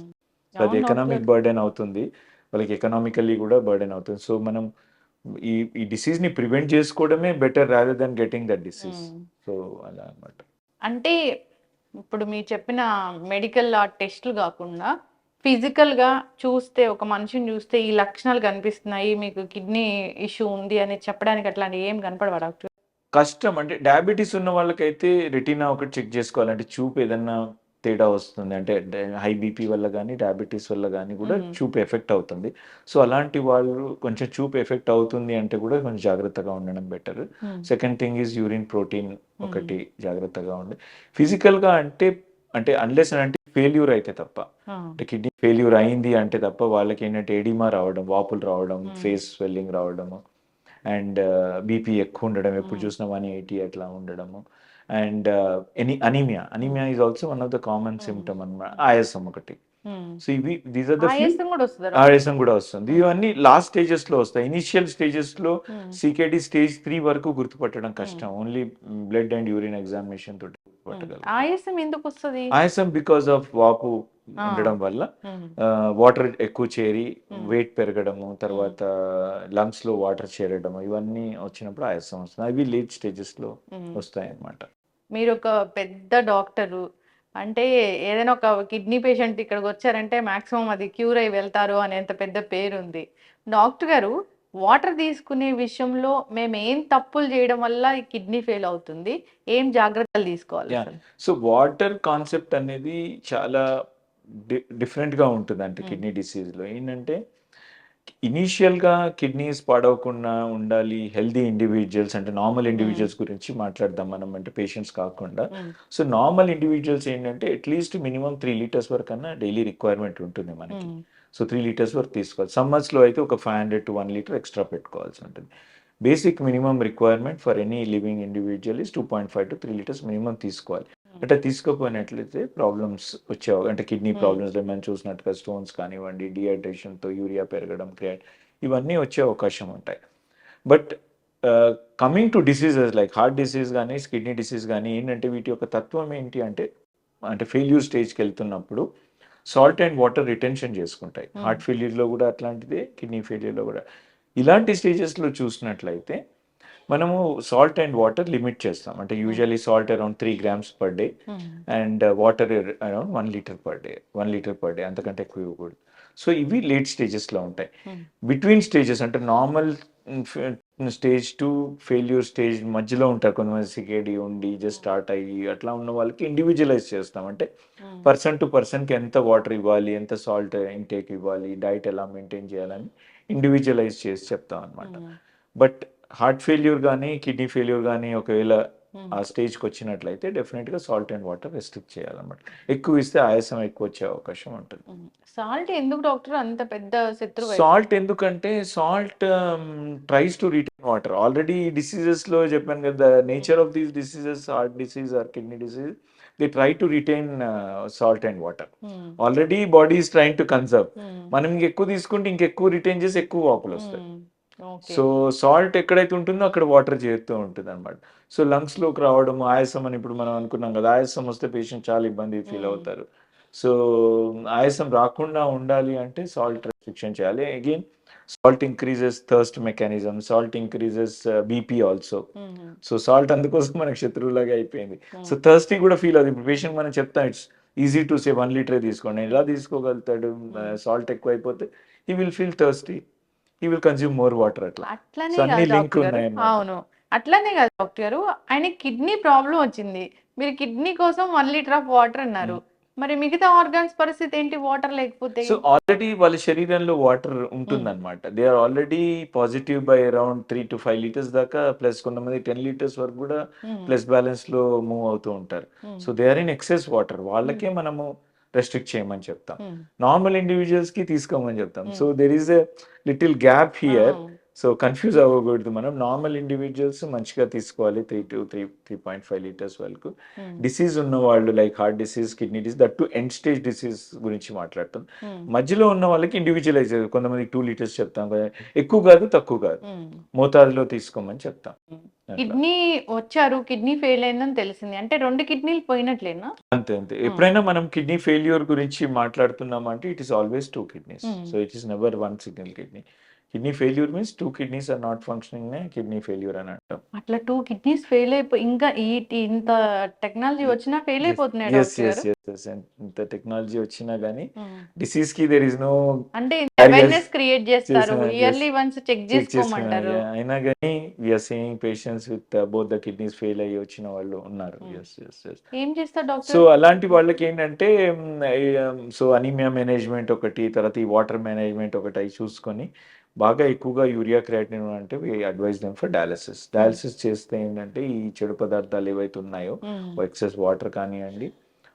అది ఎకనామిక్ బర్డెన్ అవుతుంది, వాళ్ళకి ఎకనామికల్లీ కూడా బర్డెన్ అవుతుంది. సో మనం ఈ డిసీజ్ని ప్రివెంట్ చేసుకోవడమే better rather than getting that disease. So అలా అన్నమాట. అంటే ఇప్పుడు మీరు చెప్పిన మెడికల్ టెస్టులు కాకుండా ఫిజికల్గా చూస్తే, ఒక మనిషిని చూస్తే ఈ లక్షణాలు కనిపిస్తున్నాయి, మీకు కిడ్నీ ఇష్యూ ఉంది అని చెప్పడానికి అట్లాంటి ఏం కనపడవా డాక్టర్? కష్టం. అంటే డయాబెటీస్ ఉన్న వాళ్ళకైతే రెటీనా ఒకటి చెక్ చేసుకోవాలంటే, చూపు ఏదన్నా తేడా వస్తుంది అంటే హై బీపీ వల్ల కానీ డయాబెటీస్ వల్ల కానీ కూడా చూపు ఎఫెక్ట్ అవుతుంది. సో అలాంటి వాళ్ళు కొంచెం చూపు ఎఫెక్ట్ అవుతుంది అంటే కూడా కొంచెం జాగ్రత్తగా ఉండడం better. Second thing is urine protein ఒకటి జాగ్రత్తగా ఉండి. ఫిజికల్గా అంటే అన్లెస్ అంటే ఫెయిల్యూర్ అయితే తప్ప, అంటే కిడ్నీ ఫెయిల్యూర్ అయింది అంటే తప్ప వాళ్ళకి ఏంటంటే ఎడిమా రావడం, వాపులు రావడం, ఫేస్ స్వెల్లింగ్ రావడము, అండ్ బీపీ ఎక్కువ ఉండడం, ఎప్పుడు చూసినా 180 అట్లా ఉండడము, and anaemia is also one of the common symptom అన్నమాట. ఆయాసం ఒకటి. సో దీస్ ఆర్ ద ఆయాసం కూడా వస్తుంది. ఇవన్నీ లాస్ట్ స్టేజెస్ లో వస్తాయి. ఇనిషియల్ స్టేజెస్ లో సికేడి స్టేజ్ 3 వరకు గుర్తుపట్టడం కష్టం. Only blood and urine examination తోటి గుర్తుపట్టగలం. ఆయాసం ఎందుకు వస్తుంది? ఆయాసం బికాస్ ఆఫ్ వాపు ఉండడం వల్ల వాటర్ ఎక్కువ చేరి వెయిట్ పెరగడము, తర్వాత లంగ్స్ లో వాటర్ చేరడము, ఇవన్నీ వచ్చినప్పుడు ఆయాసం వస్తుంది. అవి లేట్ స్టేజెస్ లో వస్తాయి అన్నమాట. మీరు ఒక పెద్ద డాక్టరు, అంటే ఏదైనా ఒక కిడ్నీ పేషెంట్ ఇక్కడికి వచ్చారంటే మాక్సిమం అది క్యూర్ అయి వెళ్తారు అనేంత పెద్ద పేరు ఉంది. డాక్టర్ గారు, వాటర్ తీసుకునే విషయంలో మేము ఏం తప్పులు చేయడం వల్ల ఈ కిడ్నీ ఫెయిల్ అవుతుంది, ఏం జాగ్రత్తలు తీసుకోవాలి? సో వాటర్ కాన్సెప్ట్ అనేది చాలా డిఫరెంట్గా ఉంటుంది. అంటే కిడ్నీ డిసీజ్లో ఏంటంటే ఇనీషియల్‌గా కిడ్నీస్ పాడవకుండా ఉండాలి. హెల్తీ ఇండివిడ్యుయల్స్ అంటే నార్మల్ హ్మ్. ఇండివిడ్యుయల్స్ గురించి మాట్లాడదాం మనం. అంటే పేషెంట్స్ కాకుండా. హ్మ్. సో, నార్మల్ ఇండివిడ్యుయల్స్ ఏంటంటే అట్‌లీస్ట్ మినిమమ్ 3 లీటర్స్ వరకన్నా డైలీ రిక్వైర్మెంట్ ఉంటుంది మనకి. హ్మ్. సో, 3 లీటర్స్ వరకు తీసుకోవాలి. సమ్మర్స్‌లో అయితే ఒక 500 టు 1 లీటర్ ఎక్స్‌ట్రా పెట్టుకోవాల్సి ఉంటుంది. Basic minimum requirement for any living individual is 2.5 to 3 litres minimum తీసుకోవాలి. అంటే తీసుకోకపోయినట్లయితే ప్రాబ్లమ్స్ అంటే కిడ్నీ హ్మ్. ప్రాబ్లమ్స్ మనం చూసినట్టుగా స్టోన్స్ కానివ్వండి, డీహైడ్రేషన్‌తో యూరియా పెరగడం, ఇవన్నీ వచ్చే అవకాశం ఉంటాయి. But coming to diseases like heart disease గానీ, కిడ్నీ డిసీజ్ గానీ ఏంటంటే వీటి యొక్క తత్వం ఏంటి అంటే ఫెయిల్యూర్ స్టేజ్‌కి వెళ్తున్నప్పుడు సాల్ట్ అండ్ వాటర్ రిటెన్షన్ చేసుకుంటాయి. హ్మ్. హార్ట్ ఫెయిల్యూర్‌లో కూడా అట్లాంటిదే, కిడ్నీ ఫెయిల్యూర్‌లో కూడా. ఇలాంటి స్టేజెస్‌లో చూసినట్లయితే మనము సాల్ట్ అండ్ వాటర్ లిమిట్ చేస్తాం. అంటే hmm. Usually salt around 3 grams per day hmm. And water around 1 litre per day. 1 litre per day అంతకంటే ఎక్కువ ఇవ్వకూడదు. సో, ఇవి లేట్ స్టేజెస్‌లో ఉంటాయి. హ్మ్. బిట్వీన్ స్టేజెస్ అంటే normal stage to failure stage మధ్యలో ఉంటారు. కొంతమంది సికేడీ ఉండి జస్ట్ స్టార్ట్ అయ్యి అట్లా ఉన్న వాళ్ళకి ఇండివిడ్యువలైజ్ చేస్తాం. అంటే హ్మ్. పర్సన్ టు పర్సన్‌కి ఎంత వాటర్ ఇవ్వాలి, ఎంత సాల్ట్ ఇంటేక్ ఇవ్వాలి, డైట్ ఎలా మెయింటైన్ చేయాలని ఇండివిడ్యువలైజ్ చేసి చెప్తాం అనమాట. హ్మ్. బట్ హార్ట్ ఫెయిల్యూర్ గానీ, కిడ్నీ ఫెయిల్యూర్ గానీ ఒకవేళ హ్మ్. ఆ స్టేజ్‌కి వచ్చినట్లయితే డెఫినిట్‌గా సాల్ట్ అండ్ వాటర్ రెస్ట్రిక్ట్ చేయాలన్నమాట. ఎక్కువ ఇస్తే ఆయాసం ఎక్కువ వచ్చే అవకాశం ఉంటుంది. హ్మ్. సాల్ట్ ఎందుకు డాక్టర్ అంత పెద్ద శత్రువు సాల్ట్ ఎందుకంటే salt tries to retain water. Already డిసీజెస్‌లో చెప్పాను కదా! Nature of these diseases heart disease or kidney disease they try to retain salt and water. Hmm. Already body is trying to conserve. Hmm. మనం ఇంకెక్కువ తీసుకుంటే ఇంకెక్కువ retain చేసి ఎక్కువ వాపులొస్తాయి. హ్మ్. ఓకే. సో, సాల్ట్ ఎక్కడైతే ఉంటుందో అక్కడ వాటర్ చేరుతూ ఉంటుందన్నమాట. సో, లంగ్స్‌లోకి రావడం, ఆయాసం అని ఇప్పుడు మనం అనుకున్నాం కదా! ఆయాసం వస్తే పేషెంట్ చాలా ఇబ్బంది ఫీల్ హ్మ్. అవుతారు. సో, ఆయాసం రాకుండా ఉండాలి అంటే సాల్ట్ రెస్ట్రిక్షన్ చేయాలి. Again salt increases thirst mechanism, salt increases BP also. హ్మ్. సో, సాల్ట్ అందుకోసం మనకు శత్రువులాగా అయిపోయింది. సో, హ్మ్. థర్స్టీ కూడా ఫీల్ అవుతుంది. ఇప్పుడు పేషెంట్ మనం చెప్తాం ఇట్స్ ఈజీ టు సే 1 లీటరే తీసుకోండి. ఎలా తీసుకోగలుగుతాడు? హ్మ్. సాల్ట్ ఎక్కువైపోతే he will feel thirsty. He will consume more water అట్లా. సో, అట్లనే అన్నీ కాదు లింక్ డాక్టర్ గారు. ఉన్నాయన్నమాట. అవును. అట్లనే కాదు డాక్టర్ గారు. ఆయనకి కిడ్నీ ప్రాబ్లమ్ వచ్చింది. మీరు కిడ్నీ కోసం 1 లీటర్ ఆఫ్ వాటర్ అన్నారు. హ్మ్. మరి మిగతా ఆర్గాన్స్ పరిస్థితి ఏంటి వాటర్ లేకపోతే? సో, ఆల్రెడీ వాళ్ళ శరీరంలో వాటర్ హ్మ్. ఉంటుందన్నమాట. They are already positive by around 3-5 litres దాకా ప్లస్ కొంతమంది 10 లీటర్స్ వరకు కూడా హ్మ్. ప్లస్ బ్యాలెన్స్‌లో మూవ్ అవుతూ ఉంటారు. Hmm. So, they are in excess water. Hmm. వాళ్ళకే మనము రెస్ట్రిక్ట్ చేయమని చెప్తాం. హ్మ్. నార్మల్ ఇండివిడ్యుయల్స్‌కి తీసుకోమని చెప్తాం. So, hmm. There is a little gap ah! Here. So, confuse అవ్వకూడదు మనం. నార్మల్ ఇండివిడ్యుయల్స్ మంచిగా తీసుకోవాలి 3-3.5 లీటర్స్ వరకు. హ్మ్. డిసీజ్ ఉన్నవాళ్ళు like heart disease, kidney disease that to end stage disease గురించి మాట్లాడుతాం. హ్మ్. మధ్యలో ఉన్న వాళ్ళకి ఇండివిడ్యువలైజ్ కొంతమందికి 2 లీటర్స్ చెప్తాం కదా! ఎక్కువ కాదు, తక్కువ కాదు. హ్మ్. మోతాదులో తీసుకోమని చెప్తాం. హ్మ్. అట్లా. కిడ్నీ వచ్చారు. కిడ్నీ ఫెయిల్ అయిందని తెలిసింది. అంటే 2 కిడ్నీలు పోయినట్లేనా? అంతే. హ్మ్. ఎప్పుడైనా మనం కిడ్నీ ఫెయిల్యూర్ గురించి మాట్లాడుతున్నామంటే it is always 2 kidneys. Hmm. So, it is never 1 single kidney. Kidney failure means 2 kidneys are not ఫంక్షనింగ్‌నే కిడ్నీ ఫెయిల్యూర్ అని అంటాం. అట్లా 2 కిడ్నీస్ ఫెయిల్ ఇంకా ఇంత టెక్నాలజీ వచ్చినా ఫెయిల్ యెస్. అయిపోతున్నాయా యెస్. Doctor yes. గారు? యెస్. ఇంత టెక్నాలజీ వచ్చినా గాని హ్మ్. డిసీజ్‌కి దేర్ ఈస్ నో అంటే బ్యారియర్స్ అవేర్‌నెస్ క్రియేట్ చేస్తారు. Yes. Yearly once check check చేసుకున్నా. చేసుకోమంటారు. అయినా గాని we are seeing patients with both the kidneys fail అయ్యి వచ్చిన వాళ్ళు ఉన్నారు. హ్మ్. యెస్. ఏం చేస్తారు సో, డాక్టర్? అలాంటి వాళ్ళకేంటంటే సో, అనీమియా మేనేజ్‌మెంట్ ఒకటి, తర్వాత ఈ వాటర్ మేనేజ్‌మెంట్ ఒకటి అయి చూసుకొని బాగా ఎక్కువగా యూరియా, క్రియాటినిన్ అంటే వి అడ్వైస్ దెమ్ ఫర్ డయాలిసిస్. హ్మ్. డయాలిసిస్ చేస్తే ఏంటంటే ఈ చెడు పదార్థాలు ఏవైతే ఉన్నాయో హ్మ్. ఎక్సెస్ వాటర్ కానియండి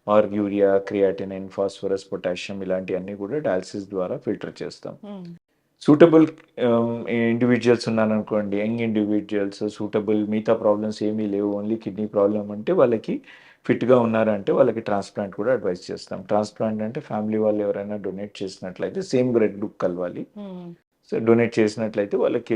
or urea, creatinine, phosphorus, potassium ఇలాంటియన్నీ కూడా డయాలిసిస్ ద్వారా ఫిల్టర్ చేస్తాం. హ్మ్. సూటబుల్ ఇండివిడ్యువల్స్ ఉన్నారనుకోండి, యంగ్ ఇండివిడ్యువల్స్ సూటబుల్ మిగతా ప్రాబ్లమ్స్ ఏమీ లేవు. ఓన్లీ కిడ్నీ ప్రాబ్లమ్ అంటే వాళ్ళకి ఫిట్‌గా ఉన్నారంటే వాళ్ళకి ట్రాన్స్‌ప్లాంట్ కూడా అడ్వైస్ చేస్తాం. ట్రాన్స్‌ప్లాంట్ అంటే ఫ్యామిలీ వాళ్ళు ఎవరైనా డొనేట్ చేసినట్లయితే సేమ్ బ్లడ్ గ్రూప్ కలవాలి. హ్మ్. సో, డొనేట్ చేసినట్లయితే వాళ్ళకి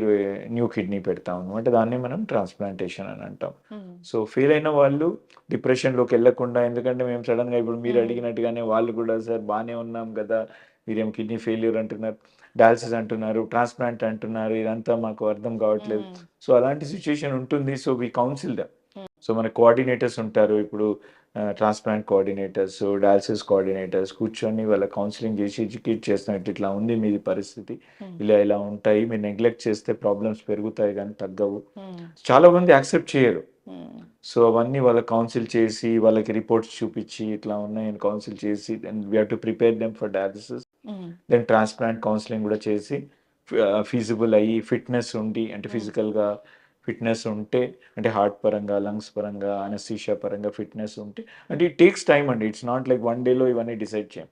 న్యూ కిడ్నీ పెడతాం అనమాట. దాన్నే మనం ట్రాన్స్‌ప్లాంటేషన్ అని అంటాం. హ్మ్. సో, ఫెయిల్ అయిన వాళ్ళు డిప్రెషన్‌లోకెళ్ళకుండా ఎందుకంటే మేము సడెన్‌గా ఇప్పుడు మీరు హ్మ్. అడిగినట్టుగానే వాళ్ళు కూడా సార్ బానే ఉన్నాం గదా! మీరేమో కిడ్నీ ఫెయిల్యూర్ అంటున్నారు, డయాలిసిస్ అంటున్నారు, ట్రాన్స్‌ప్లాంట్ అంటున్నారు. ఇదంతా మాకు అర్థం కావట్లేదు. హ్మ్. సో, అలాంటి సిట్యుయేషన్ ఉంటుంది. సో, వి కౌన్సిల్ దెమ్. హ్మ్. సో, మన కోఆర్డినేటర్స్ ఉంటారు. ఇప్పుడు ట్రాన్స్‌ప్లాంట్ కోఆర్డినేటర్స్, డయాలిసిస్ కోఆర్డినేటర్స్ కూర్చొని వాళ్ళ కౌన్సెలింగ్ చేసి ఎడ్యుకేట్ చేస్తున్నట్టు ఇట్లా ఉంది మీది పరిస్థితి. హ్మ్. ఇలా ఉంటాయి. మీరు నెగ్లెక్ట్ చేస్తే ప్రాబ్లమ్స్ పెరుగుతాయి గానీ తగ్గవు. హ్మ్. చాలా మంది యాక్సెప్ట్ చేయరు. హ్మ్. సో, అవన్నీ వాళ్ళకి కౌన్సిల్ చేసి, వాళ్ళకి రిపోర్ట్స్ చూపిచ్చి, ఇట్లా ఉన్నాయని కౌన్సిల్ చేసి, then we have to prepare them for dialysis. Hmm. Then transplant counselling గూడా చేసి, ఫీజిబుల్ అయ్యి ఫిట్నెస్ ఉండి అంటే ఫిజికల్గా ఫిట్నెస్ ఉంటే అంటే హార్ట్ పరంగా లంగ్స్ పరంగా అనస్థీషియా పరంగా ఫిట్నెస్ ఉంటే అంటే ఇట్ టేక్స్ టైం అండి. ఇట్స్ నాట్ లైక్ వన్ డేలో ఇవన్నీ డిసైడ్ చేయం.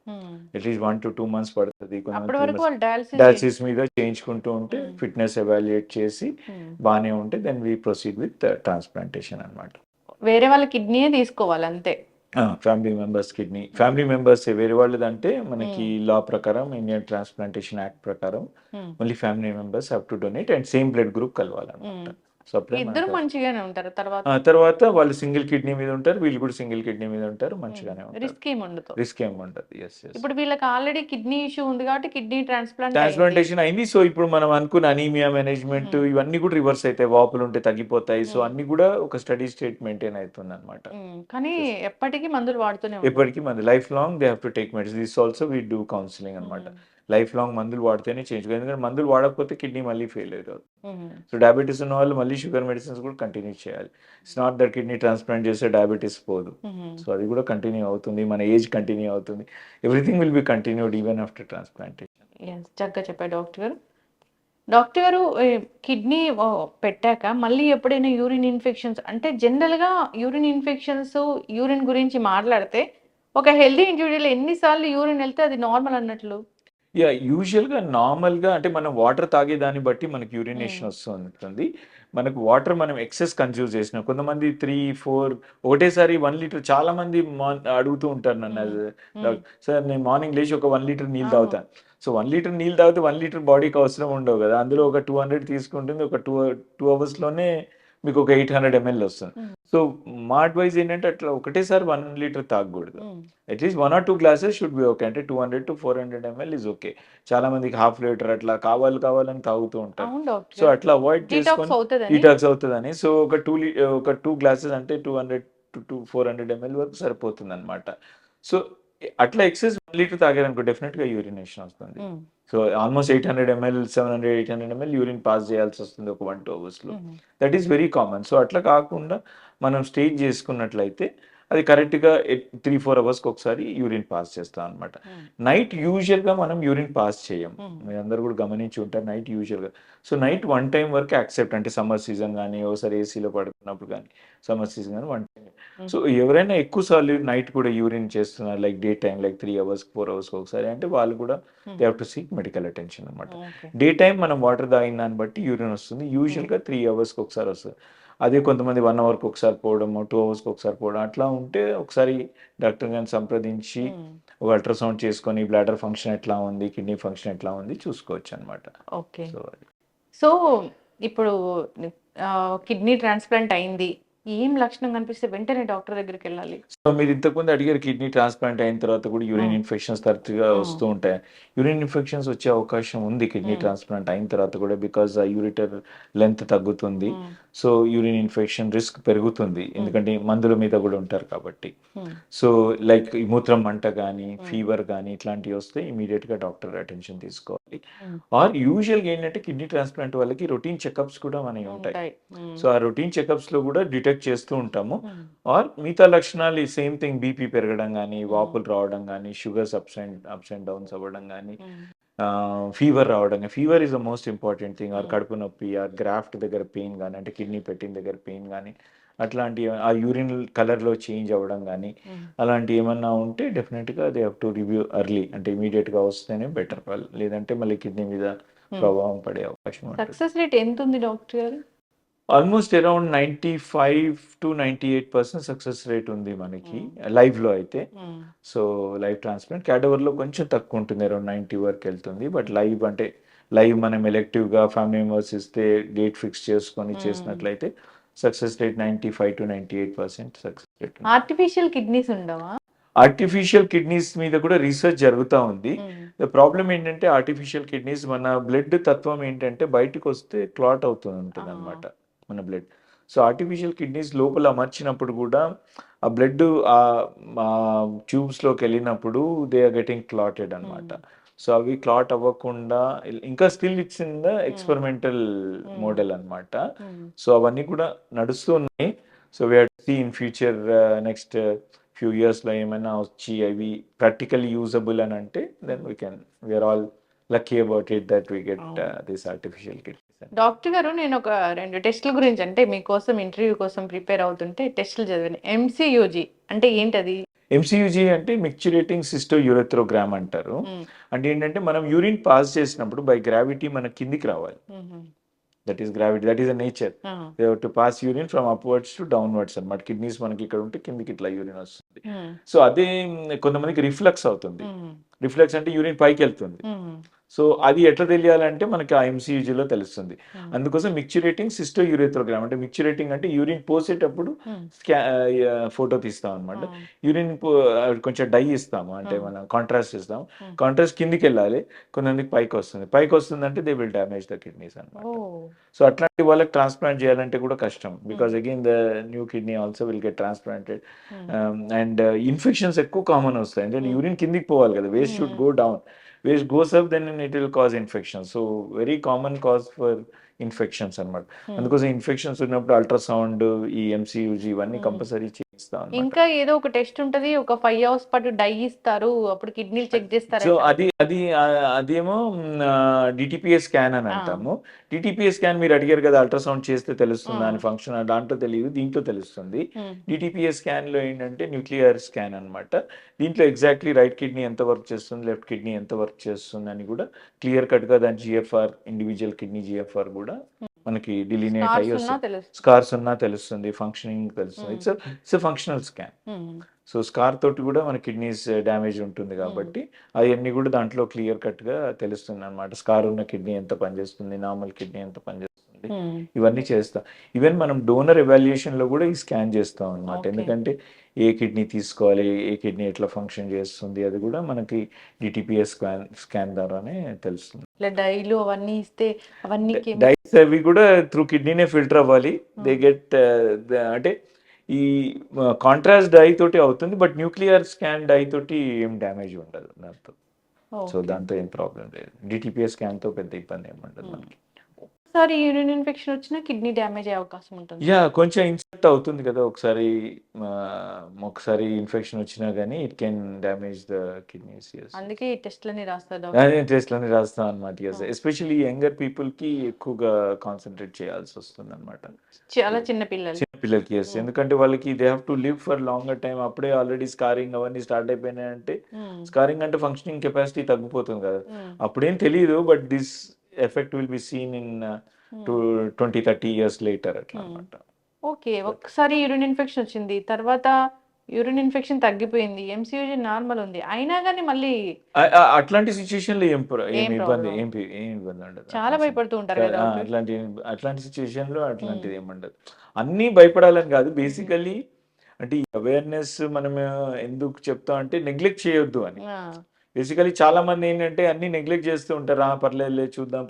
అట్లీస్ట్ 1 to 2 months పడుతుంది. కొంతమంది అప్పటి 3 వరకు months వాళ్ళు డయాలసిస్ డయాలసిస్ మీద చేయించుకుంటూ ఉంటే ఫిట్నెస్ ఎవాల్యుయేట్ చేసి బాగానే ఉంటే then we proceed with transplantation అనమాట. వేరే వాళ్ళ కిడ్నీయే తీసుకోవాలి అంతే. ఫ్యామిలీ మెంబర్స్ వేరే వాళ్ళదంటే మనకి లా ప్రకారం ఇండియన్ ట్రాన్స్ప్లాంటేషన్ యాక్ట్ ప్రకారం only family members have to donate and same blood group కలవాలన్నమాట. సో అప్పుడే ఇద్దరు మంచిగానే ఉంటారు తర్వాత. తర్వాత వాళ్ళు సింగిల్ కిడ్నీ మీద ఉంటారు, వీళ్ళు కూడా సింగిల్ కిడ్నీ మీద ఉంటారు, మంచిగానే ఉంటారు. రిస్క్ ఏమి ఉండదు. రిస్క్ ఏమి ఉండదు. Yes yes. ఇప్పుడు వీళ్ళకి ఆల్రెడీ కిడ్నీ ఇష్యూ ఉంది కాబట్టి కిడ్నీ ట్రాన్స్ప్లాంటేషన్ అయింది. సో ఇప్పుడు మనం అనుకున్న అనీమియా మేనేజ్మెంట్ ఇవన్నీ కూడా రివర్స్ అవుతాయి, వాపులు ఉంటే తగ్గిపోతాయి. సో అన్ని కూడా ఒక స్టడీ స్టేట్ మెయింటైన్ అవుతుంది అనమాట. కానీ ఎప్పటికీ మందులు వాడుతూనే ఎప్పటికీ మందు life long they have to take medicine. This also we do counselling అనమాట. లైఫ్ లాంగ్ మందులు వాడితేనే చేంజ్, ఎందుకంటే మందులు వాడకపోతే కిడ్నీ మళ్ళీ ఫెయిల్ అవుతుంది. సో డయాబెటీస్ ఉన్న వాళ్ళు మళ్ళీ షుగర్ మెడిసిన్స్ కూడా కంటిన్యూ చేయాలి. It's not that kidney transplant చేస్తే డయాబెటీస్ పోదు. సో అది కూడా కంటిన్యూ అవుతుంది, మన ఏజ్ కంటిన్యూ అవుతుంది. Everything will be continued even after transplantation. చక్కగా చెప్పారు డాక్టర్ గారు. డాక్టర్ గారు, కిడ్నీ పెట్టాక మళ్ళీ ఎప్పుడైనా యూరిన్ ఇన్ఫెక్షన్స్ అంటే జనరల్గా యూరిన్ ఇన్ఫెక్షన్స్ యూరిన్ గురించి మాట్లాడితే ఒక హెల్దీ ఇండివిజువల్ ఎన్నిసార్లు యూరిన్ వెళ్తే అది నార్మల్ అన్నట్లు? యూజువల్గా నార్మల్గా అంటే మనం వాటర్ తాగే దాన్ని బట్టి మనకి యూరినేషన్ వస్తుంది. మనకు వాటర్ మనం ఎక్సెస్ కన్జ్యూమ్ చేసిన కొంతమంది 3-4 ఒకటేసారి 1 లీటర్ చాలా మంది అడుగుతూ ఉంటారు నన్ను, సార్ నేను మార్నింగ్ లేచి ఒక 1 లీటర్ నీళ్ళు తాగుతాను. సో 1 లీటర్ నీళ్ళు తాగితే 1 లీటర్ బాడీకి అవసరం ఉండవు కదా, అందులో ఒక 200 తీసుకుంటుంది, ఒక 2 అవర్స్లోనే మీకు ఒక 800 ml వస్తుంది. సో మా అడ్వైజ్ ఏంటంటే అట్లా ఒకటేసారి 1 లీటర్ తాగకూడదు. At least 1 or 2 glasses should be okay. అంటే 200 to 400 ml ఇస్ ఓకే. చాలా మందికి హాఫ్ లీటర్ అట్లా కావాలని తాగుతూ ఉంటారు. సో అట్లా అవాయిడ్ చేసుకొని డీటాక్స్ అవుతుందని. సో ఒక 2 గ్లాసెస్ అంటే 200 to 400 ml వరకు సరిపోతుంది అనమాట. సో అట్లా ఎక్సెస్ 1 లీటర్ తాగారనుకో డెఫినెట్గా యూరినేషన్ వస్తుంది. So almost 800 ml 700-800 ml urine pass చేయాల్సి వస్తుంది ఒక 1-2 అవర్స్లో. That is very common. So అట్లా కాకుండా మనం స్టేజ్ చేసుకున్నట్లయితే అది కరెక్ట్గా 3-4 అవర్స్కి ఒకసారి యూరిన్ పాస్ చేస్తాం అనమాట. నైట్ యూజువల్గా మనం యూరిన్ పాస్ చేయం, మీరు అందరు కూడా గమనించి ఉంటారు. నైట్ యూజువల్గా సో నైట్ 1 time వరకు యాక్సెప్ట్, అంటే సమ్మర్ సీజన్ కానీ ఒకసారి ఏసీలో పడుతున్నప్పుడు కానీ సమ్మర్ సీజన్ కానీ 1 time. సో ఎవరైనా ఎక్కువసార్లు నైట్ కూడా యూరిన్ చేస్తున్నారు like day time like 3 hours 4 hours ఒకసారి అంటే వాళ్ళు కూడా they have to seek medical attention అనమాట. డే టైం మనం వాటర్ తాగిన దాన్ని బట్టి యూరిన్ వస్తుంది, యూజువల్గా 3 hours ఒకసారి వస్తుంది. అదే కొంతమంది 1 hourకి ఒకసారి పోవడము 2 hours ఒకసారి పోవడం అట్లా ఉంటే ఒకసారి డాక్టర్ గారిని సంప్రదించి ఒక అల్ట్రాసౌండ్ చేసుకొని బ్లాడర్ ఫంక్షన్ ఎట్లా ఉంది, కిడ్నీ ఫంక్షన్ ఎట్లా ఉంది చూసుకోవచ్చు అనమాట. ఓకే. సో ఇప్పుడు కిడ్నీ ట్రాన్స్ప్లాంట్ అయింది, ఏం లక్షణం కనిపిస్తే వెంటనే డాక్టర్ దగ్గరికి వెళ్ళాలి? సో మీరు ఇంతకుముందు అడిగారు కిడ్నీ ట్రాన్స్ప్లాంట్ అయిన తర్వాత కూడా యూరిన్ ఇన్ఫెక్షన్స్ తరచుగా వస్తూ ఉంటాయి. యూరిన్ ఇన్ఫెక్షన్స్ వచ్చే అవకాశం ఉంది కిడ్నీ ట్రాన్స్ప్లాంట్ అయిన తర్వాత కూడా, బికాజ్ ఆ యూరిటర్ లెంత్ తగ్గుతుంది. సో యూరిన్ ఇన్ఫెక్షన్ రిస్క్ పెరుగుతుంది, ఎందుకంటే మందుల మీద కూడా ఉంటారు కాబట్టి. సో లైక్ మూత్రం మంట కానీ ఫీవర్ కానీ ఇట్లాంటివి వస్తే ఇమీడియట్గా డాక్టర్ అటెన్షన్ తీసుకోవాలి. ఆర్ యూజువల్గా ఏంటంటే కిడ్నీ ట్రాన్స్ప్లాంట్ వాళ్ళకి రొటీన్ చెకప్స్ కూడా మనకి ఉంటాయి. సో ఆ రొటీన్ చెకప్స్లో కూడా డిటెక్ట్ చేస్తూ ఉంటాము. ఆర్ మిగతా లక్షణాలు సేమ్ థింగ్, బీపీ పెరగడం కానీ వాపులు రావడం కానీ షుగర్స్ అప్స్ అండ్ డౌన్స్ అవ్వడం కానీ ఫీవర్ రావడం. Fever is the most important thing. Or కడుపు నొప్పి ఆర్ గ్రాఫ్ట్ దగ్గర పెయిన్ కానీ అంటే కిడ్నీ పెట్టిన దగ్గర పెయిన్ కానీ అట్లాంటి ఆ యూరిన్ కలర్లో చేంజ్ అవ్వడం కానీ అలాంటి ఏమన్నా ఉంటే డెఫినెట్గా they have to review early, అంటే ఇమీడియట్గా వస్తేనే బెటర్ వాళ్ళు, లేదంటే మళ్ళీ కిడ్నీ మీద ప్రభావం పడే అవకాశం ఉంటుంది. సక్సెస్ రేట్ ఎంత ఉంది డాక్టర్ గారు? Almost around 95 to 98% success rate ఉంది మనకి లైవ్లో అయితే. సో లైవ్ ట్రాన్స్ప్లాంట్ క్యాడవర్లో కొంచెం తక్కువ ఉంటుంది, అరౌండ్ 90 వరకు వెళ్తుంది. బట్ లైవ్ అంటే లైవ్ మనం ఎలెక్టివ్గా ఫ్యామిలీ మెంబర్స్ ఇస్తే డేట్ ఫిక్స్ చేసుకొని చేసినట్లయితే success rate 95 to 98% success rate. Artificial kidneys ఉండవా? ఆర్టిఫిషియల్ కిడ్నీస్ మీద కూడా రీసెర్చ్ జరుగుతూ ఉంది. ద ప్రాబ్లం ఏంటంటే ఆర్టిఫిషియల్ కిడ్నీస్ మన బ్లడ్ తత్వం ఏంటంటే బయటకు వస్తే క్లాట్ అవుతూ ఉంటుంది అనమాట మన బ్లడ్. సో ఆర్టిఫిషియల్ కిడ్నీస్ లోపల అమర్చినప్పుడు కూడా ఆ బ్లడ్ ఆ ట్యూబ్స్లోకి వెళ్ళినప్పుడు దే ఆర్ గెటింగ్ క్లాటెడ్ అనమాట. సో అవి క్లాట్ అవ్వకుండా ఇంకా still it's in the experimental model అనమాట. సో అవన్నీ కూడా నడుస్తున్నాయి. So we have to see in future next few years లో ఏమైనా వచ్చి అవి ప్రాక్టికల్ యూజబుల్ అని అంటే then we are all lucky about it that we get అవును. this artificial kidneys. డాక్టర్ గారు నేను ఒక 2 టెస్టుల గురించి అంటే మీకోసం ఇంటర్వ్యూ కోసం ప్రిపేర్ అవుతుంటే టెస్టులు చదివాను. ఎంసీయూజీ అంటే ఏంటది? MCUG అంటే మిక్చురేటింగ్ సిస్టో యూరెథ్రోగ్రామ్ అంటారు. హ్మ్. అంటే ఏంటంటే మనం యూరిన్ పాస్ చేసినప్పుడు బై గ్రావిటీ మన కిందికి రావాలి. హుహు. That is gravity, that is a nature. ఆ! They have to pass urine from upwards to downwards అన్నమాట. కిడ్నీస్ మనకి ఇక్కడ ఉంటే కిందికి ఇట్లా యూరిన్ వస్తుంది. హ్మ్. సో అదే కొంతమందికి రిఫ్లక్స్ అవుతుంది. హ్మ్. రిఫ్లక్స్ అంటే యూరిన్ పైకి వెళ్తుంది. హ్మ్. సో అది ఎట్లా తెలియాలంటే మనకి ఆ ఎంసీయూజీలో తెలుస్తుంది. హ్మ్. అందుకోసం మిక్చురేటింగ్ సిస్టో యూరెథ్రోగ్రామ్ అంటే మిక్చురేటింగ్ అంటే యూరిన్ పోసేటప్పుడు హ్మ్. ఫోటో తీస్తాం అనమాట. ఆ! యూరిన్ కొంచెం డై ఇస్తాము, అంటే ఆ! మనం కాంట్రాస్ట్ ఇస్తాము. హ్మ్. కాంట్రాస్ట్ కిందికి వెళ్ళాలి, కొంతమందికి పైకి వస్తుంది. పైకి వస్తుందంటే they will damage the kidneys అనమాట. ఓహ్! సో అట్లాంటి వాళ్ళకి ట్రాన్స్ప్లాంట్ చేయాలంటే కూడా కష్టం, బికాస్ హ్మ్. Again the new kidney also will get transplanted. హ్మ్. అండ్ ఇన్ఫెక్షన్స్ ఎక్కువ కామన్ వస్తాయి, అంటే హ్మ్. యూరిన్ కిందికి పోవాలి కదా, వేస్ట్ షుడ్ హ్మ్. Go down. Waste goes up, then it will cause infection. So very common cause for infections అనమాట. హ్మ్. అందుకోసం ఇన్ఫెక్షన్స్ ఉన్నప్పుడు అల్ట్రాసౌండ్, ఈ ఎంసీయూజీ ఇవన్నీ హ్మ్. కంపల్సరీ చేయిస్తాం అనమాట. ఇంకా ఏదో ఒక టెస్ట్ ఉంటది. ఒక 5 అవర్స్ పాటు డై ఇస్తారు. అప్పుడు కిడ్నీలు చెక్ సో చేస్తారంట అది కదా! అది అదేమో డిటిపిఎస్ స్కాన్ అని ఆ! అంటాము. డిటిపిఎస్ స్కాన్ మీరు అడిగారు కదా, అల్ట్రాసౌండ్ చేస్తే ఆ! తెలుస్తుందా అని ఫంక్షన్, దాంట్లో తెలియదు, దీంట్లో తెలుస్తుంది. హ్మ్. డిటిపిఎస్ స్కాన్లో ఏంటంటే న్యూక్లియర్ స్కాన్ అనమాట. దీంట్లో ఎగ్జాక్ట్లీ రైట్ కిడ్నీ ఎంత వర్క్ చేస్తుంది, లెఫ్ట్ కిడ్నీ ఎంత వర్క్ చేస్తుంది అని కూడా క్లియర్ కట్గా దాని జిఎఫ్ఆర్, ఇండివిజువల్ కిడ్నీ జిఎఫ్ఆర్ కూడా మనకి డిలినేట్ స్కార్స్ అయ్యి ఉన్నా వస్తుంది. తెలుస్తుంది. స్కార్స్ ఉన్నా తెలుస్తుంది, ఫంక్షనింగ్ తెలుస్తుంది. హ్మ్. It's functional scan. హ్మ్. సో స్కార్ తోటి కూడా మన కిడ్నీస్ డ్యామేజ్ ఉంటుంది హ్మ్. కాబట్టి అవన్నీ కూడా దాంట్లో క్లియర్ కట్గా తెలుస్తుంది అనమాట. స్కార్ ఉన్న కిడ్నీ ఎంత పనిచేస్తుంది, నార్మల్ కిడ్నీ ఎంత పనిచేస్తుంది, హ్మ్. ఇవన్నీ చేస్తాం. ఈవెన్ మనం డోనర్ ఎవాల్యుయేషన్లో కూడా ఈ స్కాన్ చేస్తాం అనమాట. ఓకే. ఎందుకంటే ఏ కిడ్నీ తీసుకోవాలి, ఏ కిడ్నీ ఎట్లా ఫంక్షన్ చేస్తుంది, అది కూడా మనకి డిటిపిఎస్ స్కాన్ ద్వారానే తెలుస్తుంది. ఇట్లా డైలు అవన్నీ ఇస్తే అవన్నీ డైట్స్ అవి కూడా త్రూ కిడ్నీనే ఫిల్టర్ అవ్వాలి. దే హ్మ్. గెట్ అంటే ఈ కాంట్రాస్ట్ డై తోటి అవుతుంది, బట్ న్యూక్లియర్ స్కాన్ డై తోటి ఏం డ్యామేజ్ ఉండదు దాంతో. So okay. దాంతో ఏం ప్రాబ్లం లేదు. డిటిపిఎస్ స్కాన్తో పెద్ద ఇబ్బంది ఏమి ఉండదు హ్మ్. మనకి. ఒకసారి యూరిన్ ఇన్ఫెక్షన్ వచ్చినా కిడ్నీ డ్యామేజ్ అయ్యే అవకాశం ఉంటుందా? యా కొంచెం ఇన్సెప్ట్ అవుతుంది కదా ఒకసారి. ఒకసారి ఇన్ఫెక్షన్ వచ్చినా కానీ it can damage the kidneys. అందుకే ఈ టెస్ట్‌లన్నీ రాస్తారు డాక్టర్. అదే టెస్ట్‌లన్నీ రాస్తాం అనమాట. ఆ! ఎస్పెషల్లీ యంగర్ పీపుల్‌కి ఎక్కువగా కాన్సంట్రేట్ చేయాల్సి వస్తుందన్నమాట. చాలా చిన్న పిల్లలు. చిన్న పిల్లలకి హ్మ్. ఎందుకంటే వాళ్ళకి they have to live for longer time. అప్పుడే ఆల్రెడీ స్కారింగ్ అవన్నీ స్టార్ట్ అయిపోయినాయంటే, హ్మ్. స్కారింగ్ అంటే ఫంక్షనింగ్ కెపాసిటీ తగ్గిపోతుంది కదా. హ్మ్. అప్పుడేం తెలీదు, but this effect will be seen in హ్మ్. 20-30 ఇయర్స్ లేటర్ అట్లా హ్మ్. అనమాట. ఓకే. ఒక్కసారి యూరిన్ ఇన్ఫెక్షన్ వచ్చింది. తర్వాత యూరిన్ ఇన్ఫెక్షన్ తగ్గిపోయింది. ఎంసీయూజీ నార్మల్ ఉంది. అయినా గాని మళ్ళీ అట్లాంటి సిచ్యుయేషన్‌లో ఏం ప్రాబ్లమ్ ఉండదు. ఏం ఇబ్బంది ఉండదు చాలా భయపడుతూ ఉంటారు కదా డాక్టర్. అట్లాంటి సిచ్యుయేషన్‌లో హ్మ్. అట్లాంటిది ఏమి ఉండదు. అన్నీ భయపడాలని కాదు. హ్మ్. బేసికల్లీ అంటే ఈ అవేర్‌నెస్ మనం ఎందుకు చెప్తాం అంటే నెగ్లెక్ట్ చేయొద్దు అని. ఆ! బేసికల్లీ చాలామంది ఏంటంటే అన్నీ నెగ్లెక్ట్ చేస్తూ ఉంటారు. పర్లేదులే చూద్దాం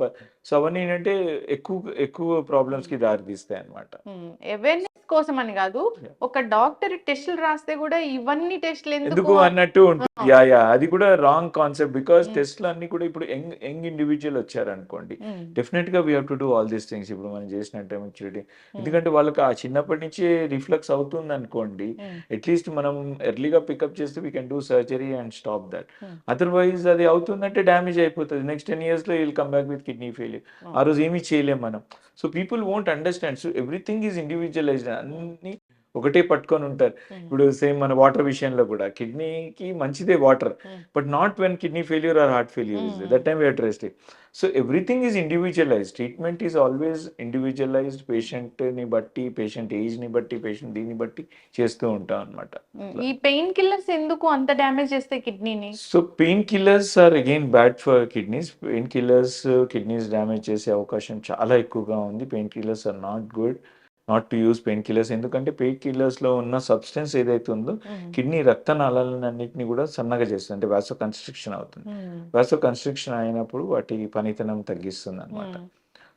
సో అవన్నీ ఏంటంటే ఎక్కువ ఎక్కువ హ్మ్. ప్రాబ్లమ్స్‌కి దారి తీస్తాయన్నమాట. హ్మ్. అవేర్‌నెస్ కోసమని గాదు. యాహ్! ఒక డాక్టర్ టెస్టులు రాస్తే గూడా ఇవన్నీ టెస్టులు ఎందుకు? ఎందుకు అన్నట్టు ఉంటుంది. ఆ! అది కూడా రాంగ్ కాన్సెప్ట్. బికాజ్ హ్మ్. టెస్ట్‌లు అన్నీ కూడా ఇప్పుడు యంగ్ ఇండివిడ్యువల్ వచ్చారనుకోండి, హ్మ్. డెఫినిట్‌గా we have to do all these things. ఇప్పుడు మనం చేసినట్టే మెచ్యూరిటీ. హ్మ్. ఎందుకంటే వాళ్ళకి ఆ చిన్నప్పటి నుంచే రిఫ్లక్స్ అవుతుందనుకోండి, హ్మ్. అట్‌లీస్ట్ మనం ఎర్లీగా పికప్ చేస్తే we can do surgery and stop that. Hmm. Otherwise అది అవుతుందంటే డ్యామేజ్ అయిపోతది. నెక్స్ట్ 10 ఇయర్స్‌లో he will come back with kidney failure. ఆ అవును. రోజు ఏమి చేయలేం మనం. So people won't understand. So everything is individualised. అన్నీ ఒకటే పట్టుకొని ఉంటారు. హ్మ్. ఇప్పుడు సేమ్ మన వాటర్ విషయంలో కూడా కిడ్నీకి మంచిదే water, hmm. But not when kidney failure or heart failure is hmm. That time we have to restrict. So everything is individualised. Treatment is always individualised. పేషెంట్‌ని బట్టి, పేషెంట్ ఏజ్‌ని బట్టి, పేషెంట్ దీన్ని బట్టి చేస్తూ ఉంటాం అనమాట. హ్మ్. ఈ పెయిన్ కిల్లర్స్ ఎందుకు అంత డ్యామేజ్ చేస్తాయి కిడ్నీని? So painkillers are again bad for kidneys. Painkillers kidneys damage చేసే అవకాశం చాలా ఎక్కువగా ఉంది. Painkillers are not good. Not to use painkillers. ఎందుకంటే పెయిన్ కిల్లర్స్‌లో ఉన్న సబ్స్టెన్స్ ఏదైతే ఉందో హ్మ్. కిడ్నీ రక్తనాళాలన్నిటిని కూడా సన్నగా చేస్తుంది. అంటే వాసో కన్‌స్ట్రిక్షన్ అవుతుంది. హ్మ్. వాసో కన్‌స్ట్రిక్షన్ అయినప్పుడు వాటి పనితనం తగ్గిస్తుందనమాట. హ్మ్.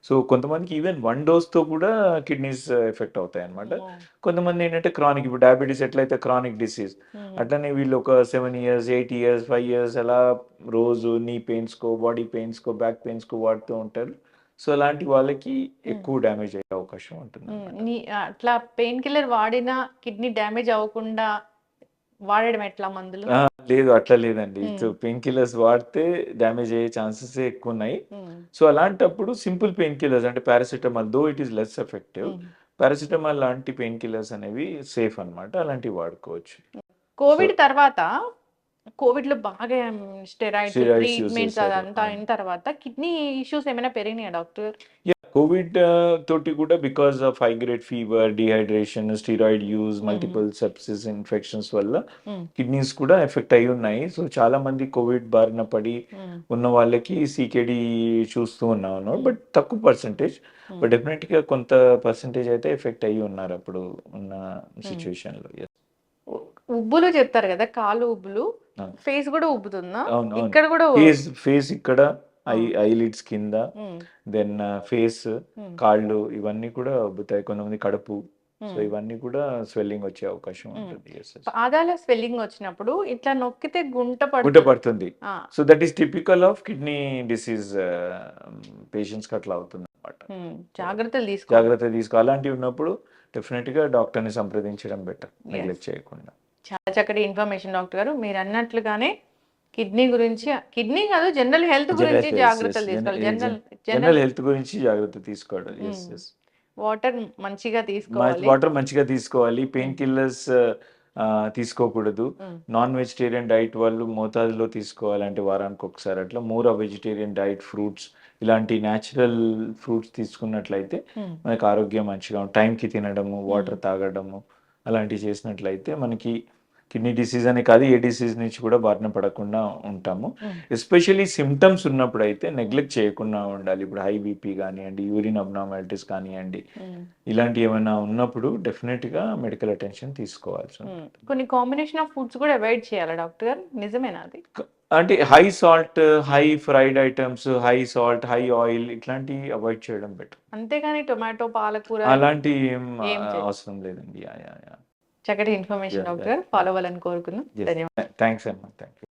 సో కొంతమందికి ఈవెన్ 1 డోస్‌తో కూడా కిడ్నీస్ ఎఫెక్ట్ అవుతాయన్నమాట. ఓహ్! కొంతమంది ఏంటంటే క్రానిక్, ఇప్పుడు డయాబెటిస్ ఎట్లయితే క్రానిక్ డిసీజ్, హ్మ్. అట్లనే వీళ్ళు ఒక 7 ఇయర్స్, 8 ఇయర్స్, 5 ఇయర్స్ అలా రోజు నీ పెయిన్స్‌కో, బాడీ పెయిన్స్‌కో, బ్యాక్ పెయిన్స్‌కో వాడుతూ ఉంటారు. సో అలాంటి వాళ్ళకి హ్మ్. ఎక్కువ డ్యామేజ్ అయ్యే అవకాశం హ్మ్. ఉంటుందన్నమాట. అట్లా పెయిన్ కిల్లర్ వాడినా కిడ్నీ డ్యామేజ్ అవ్వకుండా వాడడం ఎట్లా మందులు? ఆ! లేదు అట్లా లేదండి. సో, హ్మ్. పెయిన్ కిల్లర్స్ వాడితే డ్యామేజ్ అయ్యే ఛాన్సెసే ఎక్కువున్నాయి. హ్మ్. సో, అలాంటప్పుడు సింపుల్ పెయిన్ కిల్లర్స్ అంటే paracetamol though it is less effective. హ్మ్. పారాసిటమాల్ లాంటి పెయిన్ కిల్లర్స్ అనేవి సేఫ్ అన్నమాట. అలాంటివి వాడుకోవచ్చు. సో, కోవిడ్ తర్వాత కోవిడ్‌లో బాగా స్టెరాయిడ్స్, స్టెరాయిడ్స్ యూజ్ ట్రీట్మెంట్స్ చేశారు. అదంతా అవును. అయిన తర్వాత కిడ్నీ ఇష్యూస్ ఏమైనా పెరిగినాయా డాక్టర్? యాహ్! కోవిడ్ తోటి కూడా because of high grade fever, dehydration, steroid use, హ్మ్. మల్టిపుల్ సెప్సిస్ ఇన్ఫెక్షన్స్ వల్ల హ్మ్. కిడ్నీస్ కూడా ఎఫెక్ట్ అయ్యి ఉన్నాయి. సో, చాలా మంది కోవిడ్ బారిన పడి హ్మ్. ఉన్న వాళ్ళకి సీకేడీ చూస్తూ ఉన్నాను. హ్మ్. బట్ తక్కువ పర్సెంటేజ్. హ్మ్. బట్ డెఫినెట్‌గా కొంత పర్సెంటేజ్ అయితే ఎఫెక్ట్ అయ్యి ఉన్నారు అప్పుడు ఉన్న హ్మ్. సిట్యుయేషన్‌లో. యెస్. ఉ ఉబ్బులు చెప్తారు గదా! కాళ్ళు ఉబ్బులు. అవును. ఫేస్ గూడా ఉబ్బుతుందా? అవును. అవును. ఇక్కడ గూడా ఫేస్ ఇక్కడ, ఆ! ఐలిడ్స్ కింద, హ్మ్. దెన్ ఫేస్, హ్మ్. కాళ్ళు ఇవన్నీ కూడా ఉబ్బుతాయి. కొంతమంది కడుపు. సో, హ్మ్. ఇవన్నీ కూడా స్వెల్లింగ్ వచ్చే అవకాశం హ్మ్. ఉంటుంది. యెస్. యెస్. పాదాల స్వెల్లింగ్ వచ్చినప్పుడు ఇట్లా నొక్కితే గుంట గుంటె పడుతది. పడుతుంది. ఆ! So, that is typical of kidney disease పేషెంట్స్‌కి అట్లా అవుతుందన్నమాట. హ్మ్. సో, జాగ్రత్తలు తీసుకోవాలి. జాగ్రత్త అలాంటివి ఉన్నప్పుడు డెఫినిట్‌గా డాక్టర్‌ని సంప్రదించడం బెటర్. యెస్. నెగ్లెక్ట్ చేయకుండా. చాలా చక్కటి ఇన్ఫర్మేషన్ డాక్టర్ గారు. మీరన్నట్లుగానే కిడ్నీ గురించి కిడ్నీ కాదు జనరల్ హెల్త్ గురించి యెస్. యెస్. జాగ్రత్తలు తీసుకోవాలి. జనరల్ జనరల్ హెల్త్ గురించి జాగ్రత్త తీసుకోవడం. యెస్. హ్మ్. యెస్. వాటర్ మంచిగా తీసుకోవాలి. వాటర్ మంచిగా తీసుకోవాలి. పెయిన్ హ్మ్. కిల్లర్స్ తీసుకోకూడదు. హ్మ్. నాన్ వెజిటేరియన్ డైట్ వాళ్ళు మోతాదులో తీసుకోవాలి. అంటే వారానికొకసారి అట్లా. మోర్ వెజిటేరియన్ డైట్, ఫ్రూట్స్ ఇలాంటి న్యాచురల్ ఫ్రూట్స్ తీసుకున్నట్లయితే హ్మ్. మనకు ఆరోగ్యం మంచిగా టైంకి తినడము, హ్మ్. వాటర్ తాగడము అలాంటివి చేసినట్లయితే మనకి కిడ్నీ డిసీజ్ అనే కాదు, ఏ డిసీజ్ నుంచి కూడా బారిన పడకుండా ఉంటాము. హ్మ్. ఎస్పెషల్లీ సిమ్టమ్స్ ఉన్నప్పుడైతే హ్మ్. నెగ్లెక్ట్ చేయకుండా ఉండాలి. ఇప్పుడు హై బీపీ కానియండి, యూరిన్ అబ్నార్మాలిటీస్ కానియండి, హ్మ్. ఇలాంటివి ఏమైనా ఉన్నప్పుడు డెఫినెట్‌గా మెడికల్ అటెన్షన్ తీసుకోవాల్సి హ్మ్. ఉంటుంది. కొన్ని కాంబినేషన్ ఆఫ్ ఫుడ్స్ కూడా అవాయిడ్ చేయాలా డాక్టర్ గారు? నిజమేనా అది? అంటే high salt, high fried items, high salt, high oil ఇట్లాంటివి అవాయిడ్ చేయడం బెటర్. అంతేగాని టొమాటో, పాలకూర అలాంటి ఏం ఏం చేయ అవసరం లేదండి. యాహ్! యాహ్! యాహ్! చక్కటి ఇన్ఫర్మేషన్ యాహ్! Doctor yeah! గారు. ఫాలో అవ్వాలని కోరుకుందాం. యెస్. ధన్యవాదాలు. థాంక్స్ అమ్మా. Thank you.